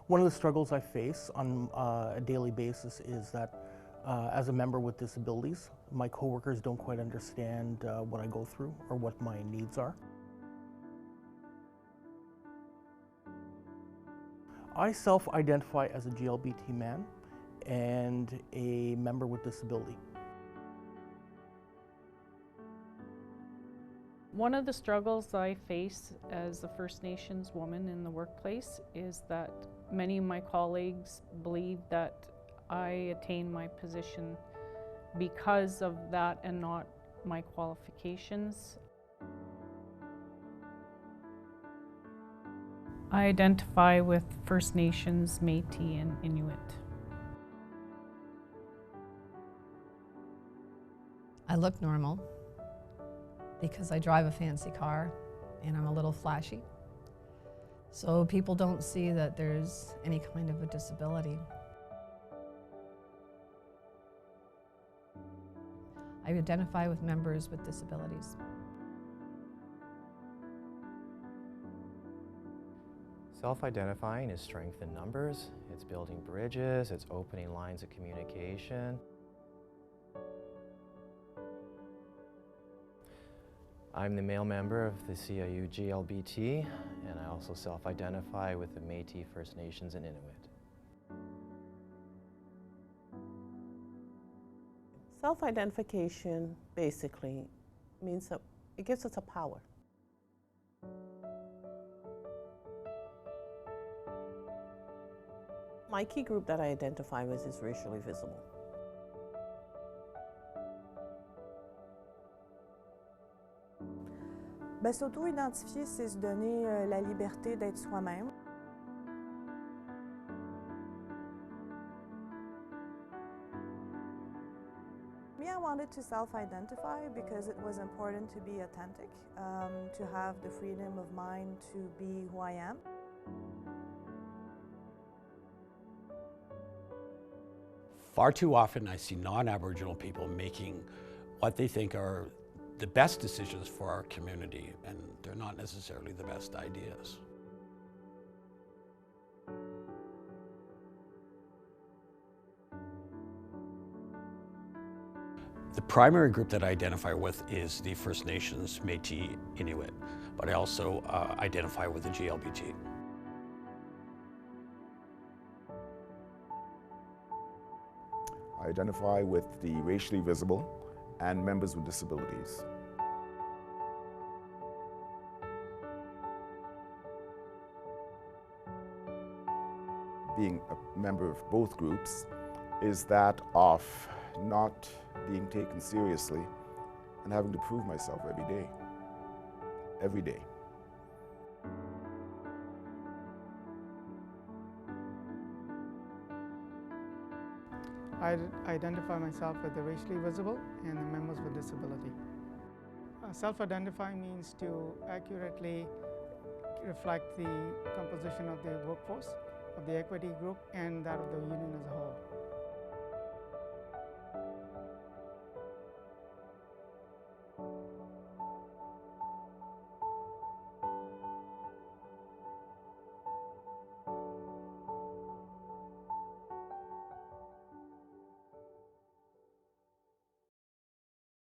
One of the struggles I face on a daily basis is that as a member with disabilities, my coworkers don't quite understand what I go through or what my needs are. I self-identify as a GLBT man and a member with disability. One of the struggles I face as a First Nations woman in the workplace is that many of my colleagues believe that I attain my position because of that and not my qualifications. I identify with First Nations, Métis, and Inuit. I look normal because I drive a fancy car and I'm a little flashy. So people don't see that there's any kind of a disability. I identify with members with disabilities. Self-identifying is strength in numbers, it's building bridges, it's opening lines of communication. I'm the male member of the Ceiu GLBT, and I also self-identify with the Métis, First Nations, and Inuit. Self-identification basically means that it gives us a power. My key group that I identify with is racially visible. S'auto-identifier, c'est se donner la liberté d'être soi-même. Me, I wanted to self-identify because it was important to be authentic, to have the freedom of mind to be who I am. Far too often I see non-Aboriginal people making what they think are the best decisions for our community, and they're not necessarily the best ideas. The primary group that I identify with is the First Nations, Métis, Inuit, but I also identify with the GLBT. I identify with the racially visible and members with disabilities. Being a member of both groups is that of not being taken seriously and having to prove myself every day. Every day. I identify myself with the racially visible and the members with disability. Self-identify means to accurately reflect the composition of the workforce, of the equity group, and that of the union as a whole.